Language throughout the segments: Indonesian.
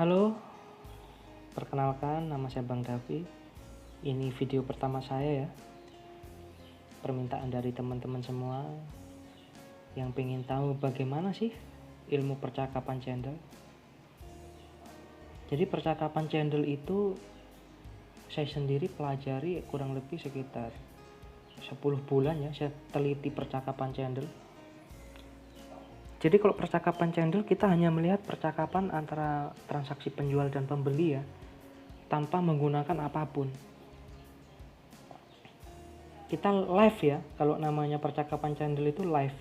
Halo, perkenalkan nama saya Bang Davi. Ini video pertama saya ya. Permintaan dari teman-teman semua yang pengen tahu bagaimana sih ilmu percakapan candle. Jadi percakapan candle itu saya sendiri pelajari kurang lebih sekitar 10 bulan ya, saya teliti percakapan candle. Jadi kalau percakapan candle kita hanya melihat percakapan antara transaksi penjual dan pembeli ya, tanpa menggunakan apapun. Kita live ya, kalau namanya percakapan candle itu live.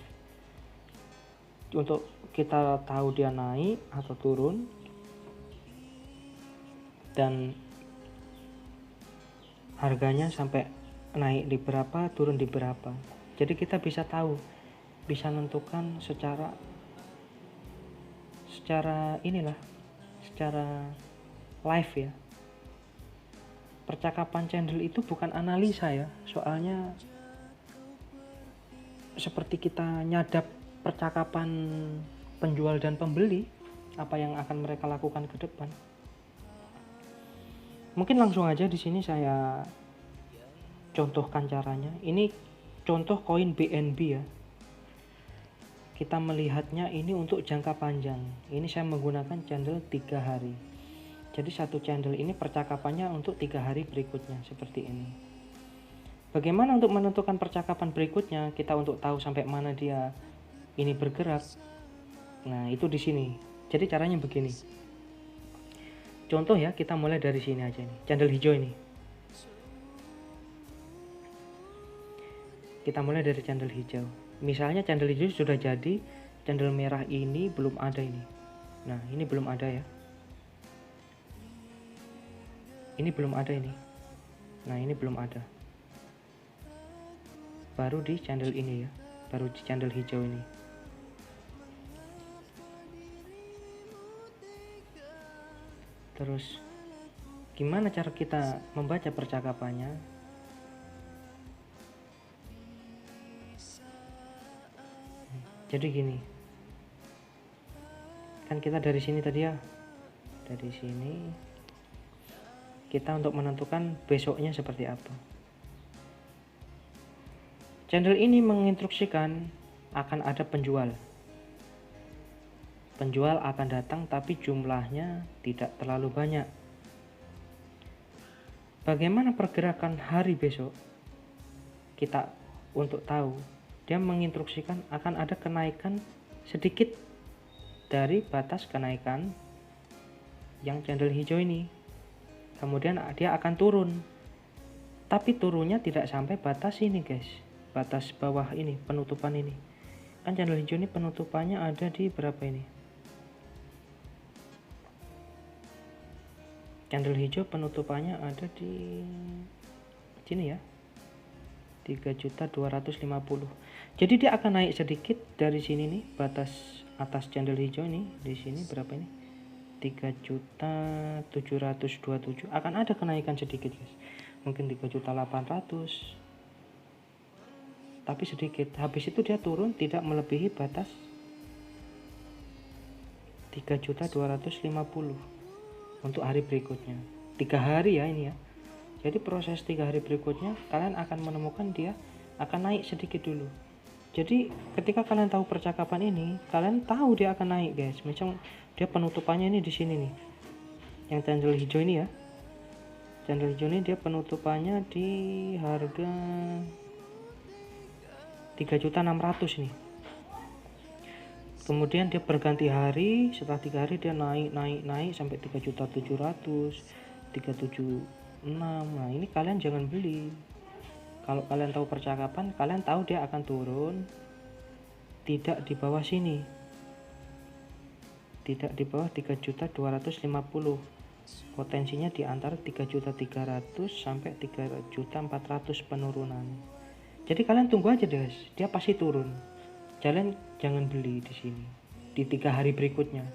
Untuk kita tahu dia naik atau turun, dan harganya sampai naik di berapa, turun di berapa. Jadi kita bisa tahu, bisa menentukan secara live ya. Percakapan candle itu bukan analisa ya, soalnya seperti kita nyadap percakapan penjual dan pembeli, apa yang akan mereka lakukan ke depan. Mungkin langsung aja di sini saya contohkan caranya. Ini contoh koin BNB ya. Kita melihatnya ini untuk jangka panjang. Ini saya menggunakan candle 3 hari. Jadi satu candle ini percakapannya untuk 3 hari berikutnya seperti ini. Bagaimana untuk menentukan percakapan berikutnya? Kita untuk tahu sampai mana dia ini bergerak. Nah, itu di sini. Jadi caranya begini. Contoh ya, kita mulai dari sini aja nih. Candle hijau ini. Kita mulai dari candle hijau. Misalnya candle hijau sudah jadi, candle merah ini belum ada ini. Nah, ini belum ada ya. Ini belum ada ini. Nah, ini belum ada. Baru di candle ini ya. Baru di candle hijau ini. Terus gimana cara kita membaca percakapannya? Jadi gini. Kan kita dari sini tadi ya. Dari sini kita untuk menentukan besoknya seperti apa. Candle ini menginstruksikan akan ada penjual. Penjual akan datang tapi jumlahnya tidak terlalu banyak. Bagaimana pergerakan hari besok? Kita untuk tahu, dia menginstruksikan akan ada kenaikan sedikit dari batas kenaikan yang candle hijau ini. Kemudian dia akan turun. Tapi turunnya tidak sampai batas ini, guys. Batas bawah ini, penutupan ini. Kan candle hijau ini penutupannya ada di berapa ini? Candle hijau penutupannya ada di sini ya, 3.250. Jadi dia akan naik sedikit dari sini nih, batas atas candle hijau ini. Di sini berapa ini? 3.727. Akan ada kenaikan sedikit, guys. Mungkin 3.800. Tapi sedikit. Habis itu dia turun tidak melebihi batas 3.250 untuk hari berikutnya. 3 hari ya ini ya. Jadi proses 3 hari berikutnya kalian akan menemukan dia akan naik sedikit dulu. Jadi ketika kalian tahu percakapan ini, kalian tahu dia akan naik, guys. Macam dia penutupannya ini di sini nih. Yang candle hijau ini ya. Candle hijau ini dia penutupannya di harga 3.600 nih. Kemudian dia berganti hari, setelah 3 hari dia naik sampai 3.700, 376. Nah, ini kalian jangan beli. Kalau kalian tahu percakapan, kalian tahu dia akan turun tidak di bawah sini. Tidak di bawah 3.250. Potensinya di antara 3.300 sampai 3.400 penurunan. Jadi kalian tunggu aja, guys. Dia pasti turun. Jangan beli di sini. Di 3 hari berikutnya.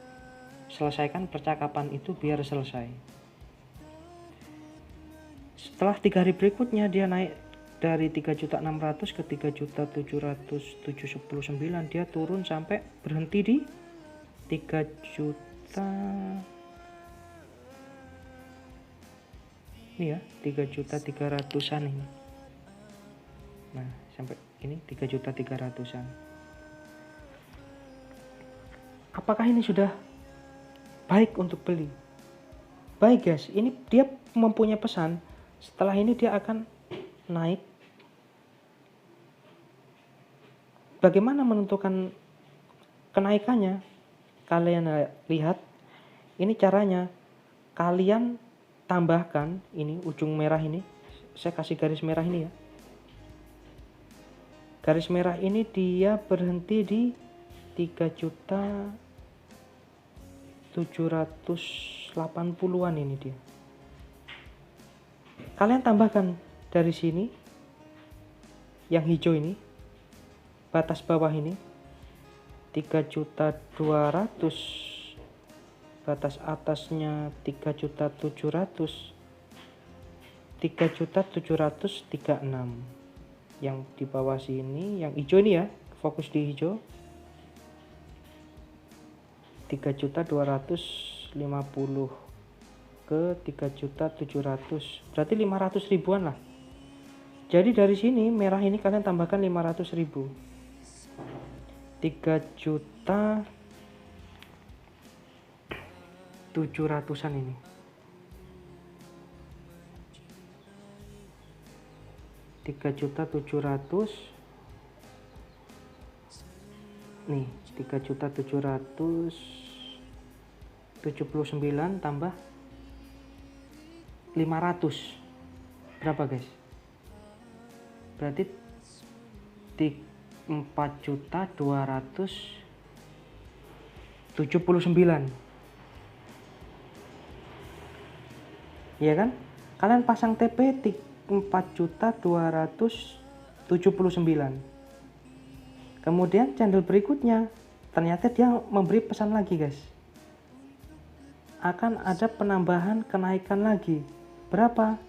Selesaikan percakapan itu biar selesai. Setelah 3 hari berikutnya dia naik dari 3.600 ke 3.779, dia turun sampai berhenti di 3.000 Ini ya 3.300.000-an ini. Nah sampai ini 3.300.000-an. Apakah ini sudah baik untuk beli? Baik guys, ini dia mempunyai pesan. Setelah ini dia akan naik. Bagaimana menentukan kenaikannya? Kalian lihat, ini caranya. Kalian tambahkan ini ujung merah ini. Saya kasih garis merah ini ya. Garis merah ini dia berhenti di 3.780.000-an ini dia. Kalian tambahkan dari sini yang hijau ini, batas bawah ini 3.200.000, batas atasnya 3.700.000, 3.736. Yang di bawah sini yang hijau ini ya, fokus di hijau 3.250 ke 3.700, berarti 500 ribuan lah. Jadi dari sini merah ini kalian tambahkan 500 ribu, 3.700.000-an ini. Rp3.700.000 nih, 3.779 tambah 500 berapa guys? Berarti 4.279, ya kan? Kalian pasang TP 4.279. Kemudian channel berikutnya ternyata dia memberi pesan lagi guys, akan ada penambahan kenaikan lagi. Berapa?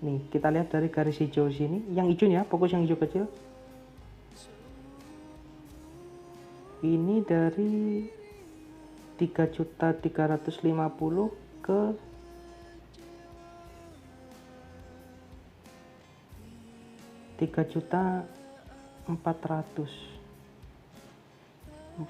Nih kita lihat dari garis hijau sini, yang hijau ya, fokus yang hijau kecil. Ini dari 3.350 ke 3.400.000. 3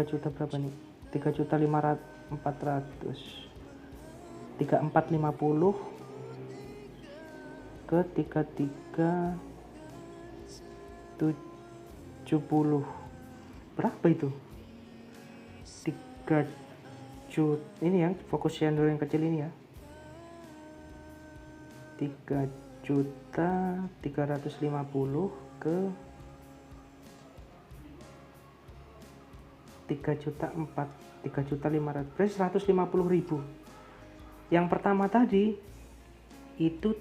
juta berapa nih? 3.400.000. 3.450 ke 3.370. Berapa itu? 3 juta. Ini yang fokus channel yang kecil ini ya. 3.350 ke 3.500.000, berarti 150.000. Yang pertama tadi itu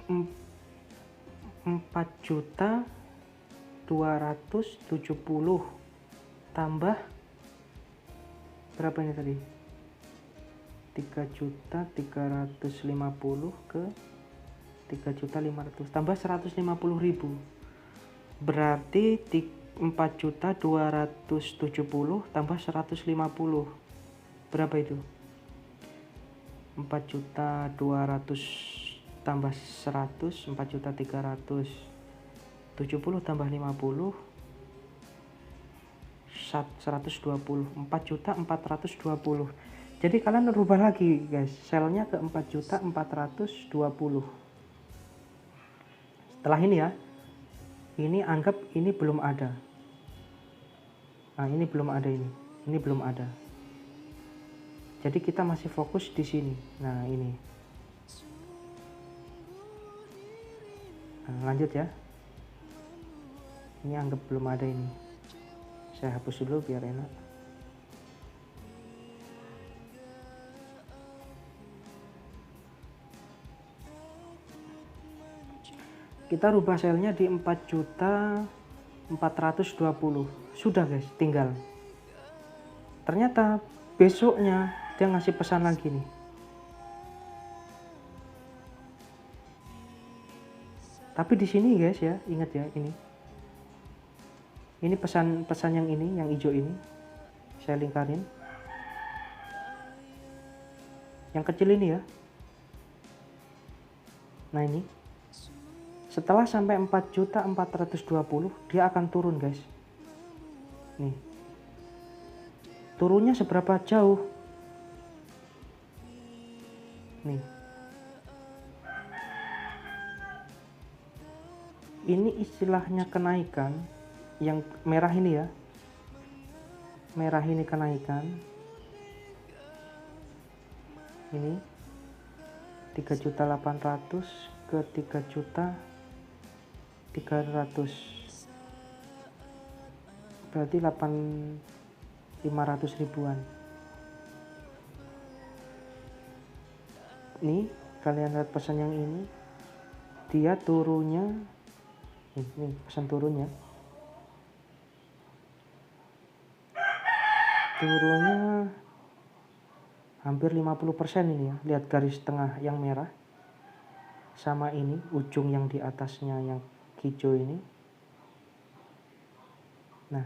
4.270 tambah berapa ini tadi? 3.350 ke 3.500 tambah 150.000, berarti 4.270 tambah 150 berapa itu? 4.200 tambah 100, 4.370 tambah 50, 120, 4.420. Jadi kalian rubah lagi guys, selnya ke 4.420. Setelah ini ya, ini anggap ini belum ada. Nah ini belum ada, ini belum ada. Jadi kita masih fokus di sini. Nah ini. Nah, lanjut ya. Ini anggap belum ada ini. Saya hapus dulu biar enak. Kita rubah selnya di 4.420. Sudah guys, tinggal. Ternyata besoknya dia ngasih pesan lagi nih. Tapi di sini guys ya, ingat ya ini. Ini pesan yang ini, yang hijau ini. Saya lingkarin. Yang kecil ini ya. Nah ini setelah sampai 4.420.000 dia akan turun guys. Nih turunnya seberapa jauh nih, ini istilahnya kenaikan. Yang merah ini ya, merah ini kenaikan, ini 3.800.000 ke 3.300.000, berarti 500 ribuan. Nih kalian lihat pesan yang ini, dia turunnya ini pesan turunnya hampir 50% ini ya. Lihat garis tengah yang merah sama ini ujung yang di atasnya yang hijau ini. Nah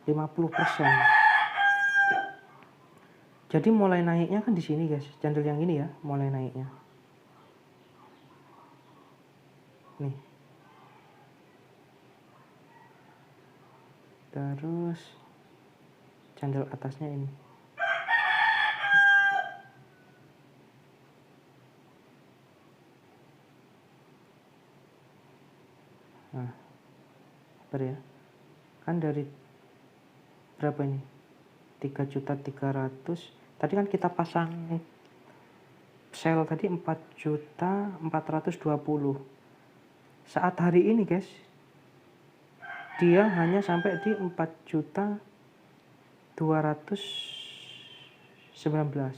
50%. Jadi mulai naiknya kan di sini guys, candle yang ini ya, mulai naiknya. Nih. Terus candle atasnya ini. Nah, ya, kan dari berapa ini? 3.300.000. Tadi kan kita pasang sell tadi 4.420.000. Saat hari ini guys, dia hanya sampai di 4.219.000.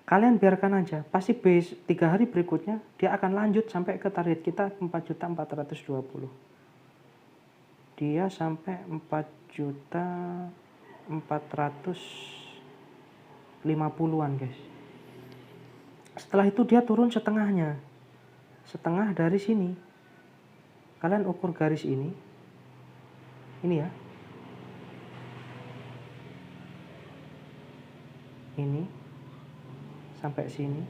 Kalian biarkan aja, pasti base 3 hari berikutnya dia akan lanjut sampai ke target kita 4.420.000. Dia sampai 4.450.000-an guys. Setelah itu dia turun setengahnya, setengah dari sini. Kalian ukur garis ini ya, ini sampai sini.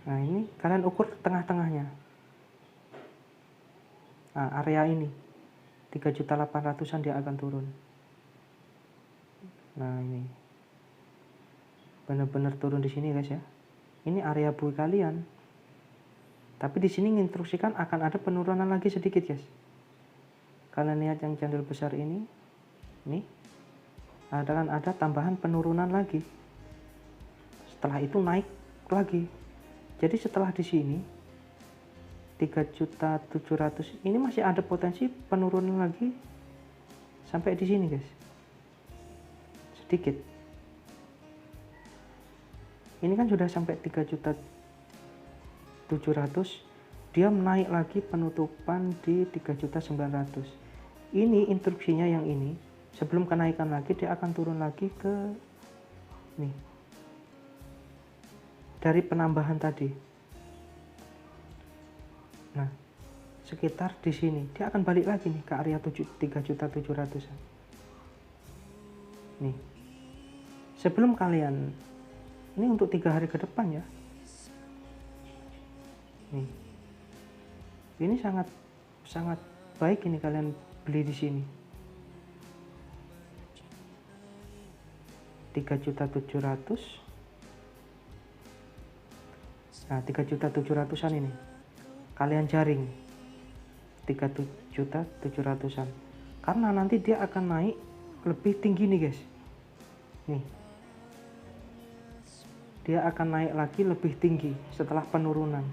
Nah ini kalian ukur tengah-tengahnya. Nah area ini 3.800.000-an dia akan turun. Nah ini benar-benar turun di sini guys ya. Ini area buy kalian. Tapi di sini menginstruksikan akan ada penurunan lagi sedikit guys. Kalian lihat yang candle besar ini, nih ada tambahan penurunan lagi. Setelah itu naik lagi. Jadi setelah di sini 3.700.000 ini masih ada potensi penurunan lagi sampai di sini guys. Sedikit. Ini kan sudah sampai 3.700.000, dia naik lagi penutupan di 3.900.000. Ini instruksinya yang ini, sebelum kenaikan lagi dia akan turun lagi ke nih. Dari penambahan tadi. Nah, sekitar di sini dia akan balik lagi nih ke area 3.700.000. Nih. Sebelum kalian, ini untuk 3 hari ke depan ya. Nih. Ini sangat baik ini kalian beli di sini. 3.700.000. Nah, 3.700.000-an ini. Kalian jaring 3.700.000-an. Karena nanti dia akan naik lebih tinggi nih, guys. Nih. Dia akan naik lagi lebih tinggi setelah penurunan.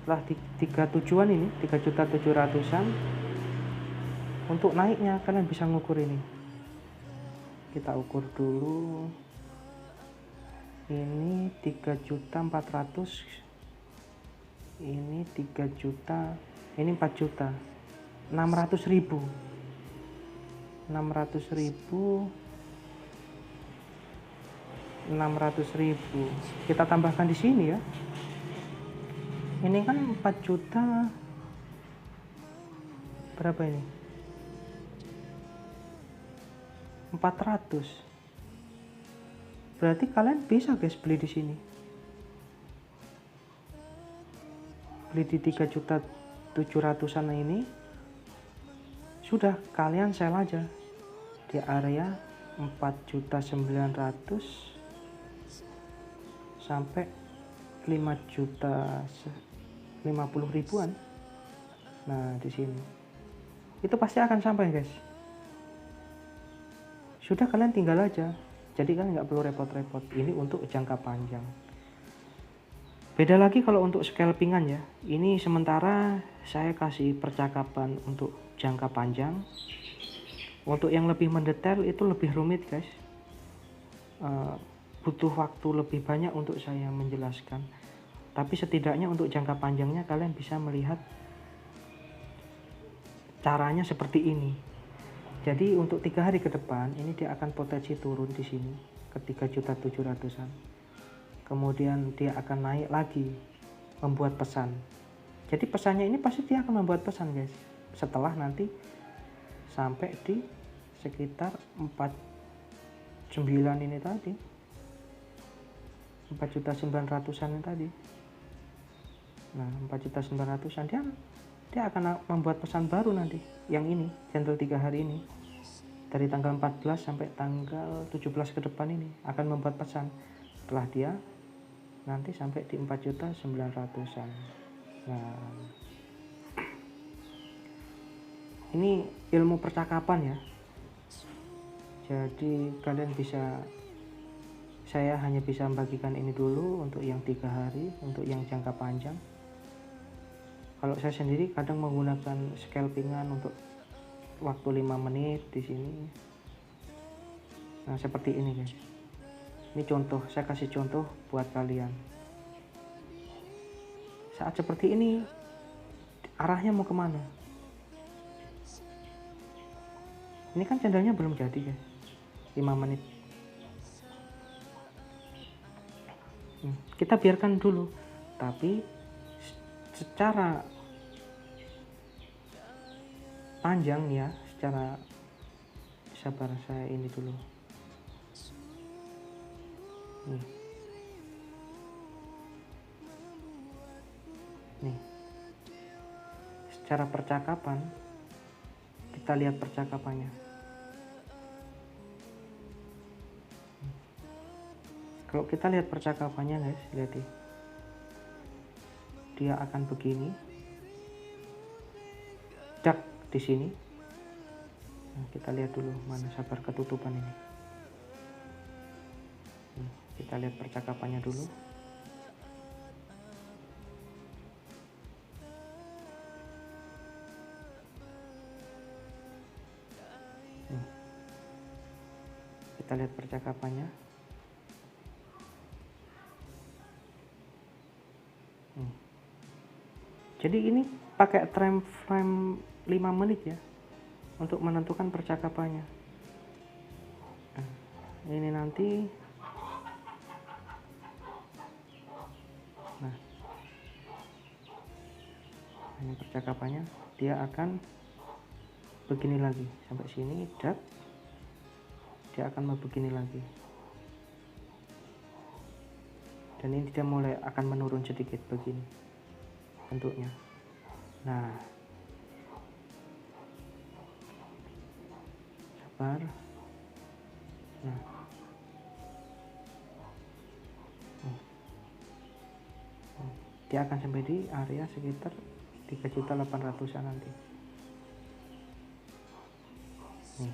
Setelah di 37-an ini, 3.700.000-an. Untuk naiknya kalian bisa ngukur ini. Kita ukur dulu. Ini 3.400.000. Ini 3 juta. Ini 4 juta. 600.000. 600.000. Kita tambahkan di sini ya. Ini kan 4 juta. Berapa ini? 400. Berarti kalian bisa guys beli di sini. Beli di 3.700.000-an ini sudah, kalian sell aja di area 4.900.000 sampai 5.050.000-an. Nah, di sini itu pasti akan sampai guys. Sudah, kalian tinggal aja. Jadi kan nggak perlu repot-repot. Ini untuk jangka panjang. Beda lagi kalau untuk scalpingan ya. Ini sementara saya kasih percakapan untuk jangka panjang. Untuk yang lebih mendetail itu lebih rumit guys. Butuh waktu lebih banyak untuk saya menjelaskan. Tapi setidaknya untuk jangka panjangnya kalian bisa melihat caranya seperti ini. Jadi untuk 3 hari ke depan ini dia akan potensi turun di sini ke 3.700.000-an. Kemudian dia akan naik lagi membuat pesan. Jadi pesannya ini pasti dia akan membuat pesan guys. Setelah nanti sampai di sekitar 49 ini tadi. 4.900.000-an ini tadi. Nah, 4.900.000-an dia akan membuat pesan baru nanti, yang ini candle 3 hari ini dari tanggal 14 sampai tanggal 17 ke depan ini akan membuat pesan setelah dia nanti sampai di 4.900.000-an. Nah, ini ilmu percakapan ya, jadi kalian bisa, saya hanya bisa membagikan ini dulu untuk yang 3 hari, untuk yang jangka panjang. Kalau saya sendiri kadang menggunakan scalpingan untuk waktu 5 menit di sini. Nah, seperti ini guys. Ini contoh, saya kasih contoh buat kalian. Saat seperti ini arahnya mau kemana? Ini kan candlenya belum jadi guys. 5 menit. Kita biarkan dulu. Tapi secara panjang ya, secara, sabar saya ini dulu. Nih, secara percakapan kita lihat percakapannya. Kalau kita lihat percakapannya guys, lihat deh, dia akan begini, dak di sini. Nah, kita lihat dulu mana, sabar, ketutupan ini. Kita lihat percakapannya dulu. Kita lihat percakapannya. Jadi ini pakai time frame 5 menit ya untuk menentukan percakapannya. Nah, ini nanti, nah ini percakapannya, dia akan begini lagi sampai sini, dak, dia akan begini lagi, dan ini dia mulai akan menurun sedikit begini bentuknya. Nah, sabar. Nah, dia akan sampai di area sekitar 3.800.000-an nanti. Nih,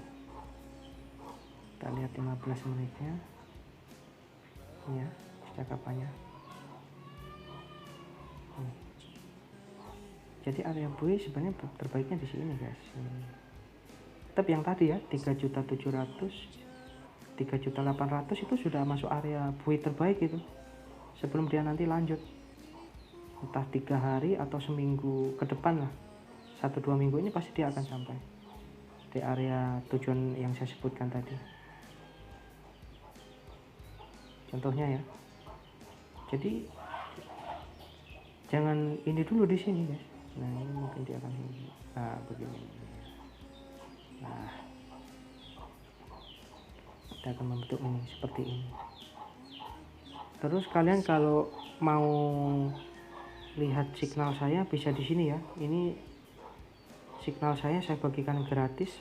kita lihat 15 menitnya. Ini ya percakapannya. Jadi area buy sebenarnya terbaiknya di sini guys. Tetap yang tadi ya, 3.700.000, 3.800.000 itu sudah masuk area buy terbaik itu. Sebelum dia nanti lanjut, entah 3 hari atau seminggu ke depan lah, 1-2 minggu ini pasti dia akan sampai di area tujuan yang saya sebutkan tadi. Contohnya ya. Jadi jangan ini dulu di sini guys. Nah, ini mungkin dia akan ini. Nah, begini. Nah, kita akan membentuk ini seperti ini. Terus kalian kalau mau lihat signal saya bisa di sini ya. Ini signal saya bagikan gratis.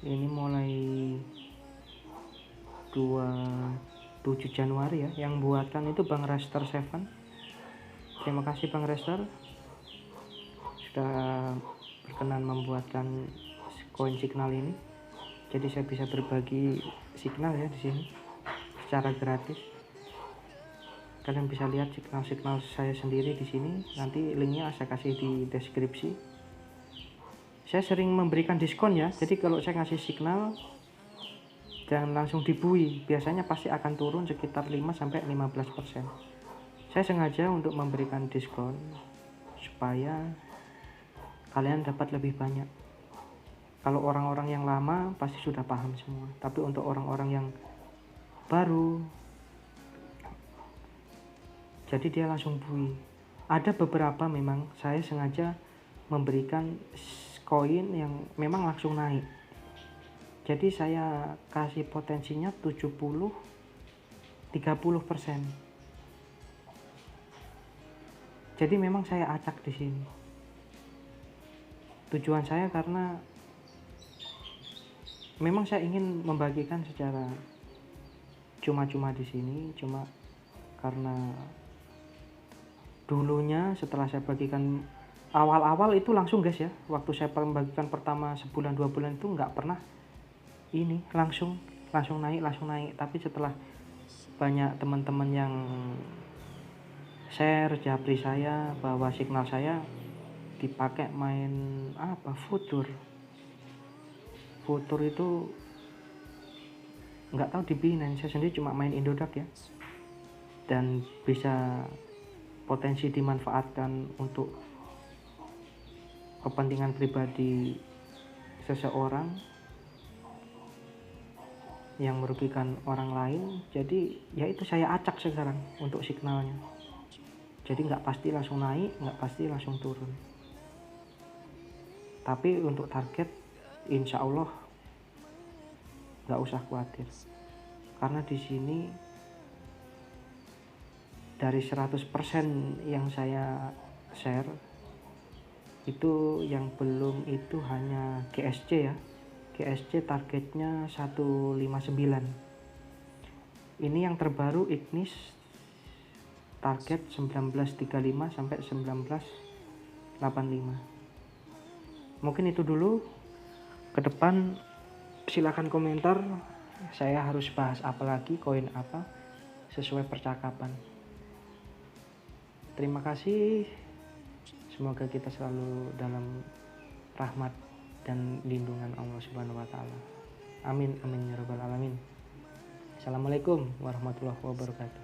Ini mulai 27 Januari ya. Yang buatkan itu Bang Rester 7. Terima kasih Bang Rester sudah berkenan membuatkan koin signal ini. Jadi saya bisa berbagi signal ya di sini secara gratis. Kalian bisa lihat signal-signal saya sendiri di sini. Nanti linknya saya kasih di deskripsi. Saya sering memberikan diskon ya. Jadi kalau saya ngasih signal jangan langsung dibui. Biasanya pasti akan turun sekitar 5-15%. Saya sengaja untuk memberikan diskon supaya kalian dapat lebih banyak. Kalau orang-orang yang lama pasti sudah paham semua. Tapi untuk orang-orang yang baru, jadi dia langsung bui. Ada beberapa memang saya sengaja memberikan koin yang memang langsung naik. Jadi saya kasih potensinya 70-30%. Jadi memang saya acak di sini. Tujuan saya karena memang saya ingin membagikan secara cuma-cuma di sini, cuma karena dulunya setelah saya bagikan awal-awal itu langsung guys ya, waktu saya membagikan pertama sebulan 2 bulan itu nggak pernah ini langsung naik. Tapi setelah banyak teman-teman yang share japri saya bahwa signal saya dipakai main futur itu nggak tahu di Binance. Saya sendiri cuma main Indodax ya, dan bisa potensi dimanfaatkan untuk kepentingan pribadi seseorang yang merugikan orang lain. Jadi ya itu saya acak sekarang untuk signalnya. Jadi nggak pasti langsung naik, nggak pasti langsung turun. Tapi untuk target insya Allah nggak usah khawatir, karena di sini dari 100% yang saya share itu yang belum itu hanya GSC ya. GSC targetnya 159. Ini yang terbaru Ignis target 1935 sampai 1985. Mungkin itu dulu. Ke depan silakan komentar saya harus bahas apa lagi, koin apa, sesuai percakapan. Terima kasih. Semoga kita selalu dalam rahmat dan lindungan Allah Subhanahu wa taala. Amin amin ya rabbal alamin. Assalamualaikum warahmatullahi wabarakatuh.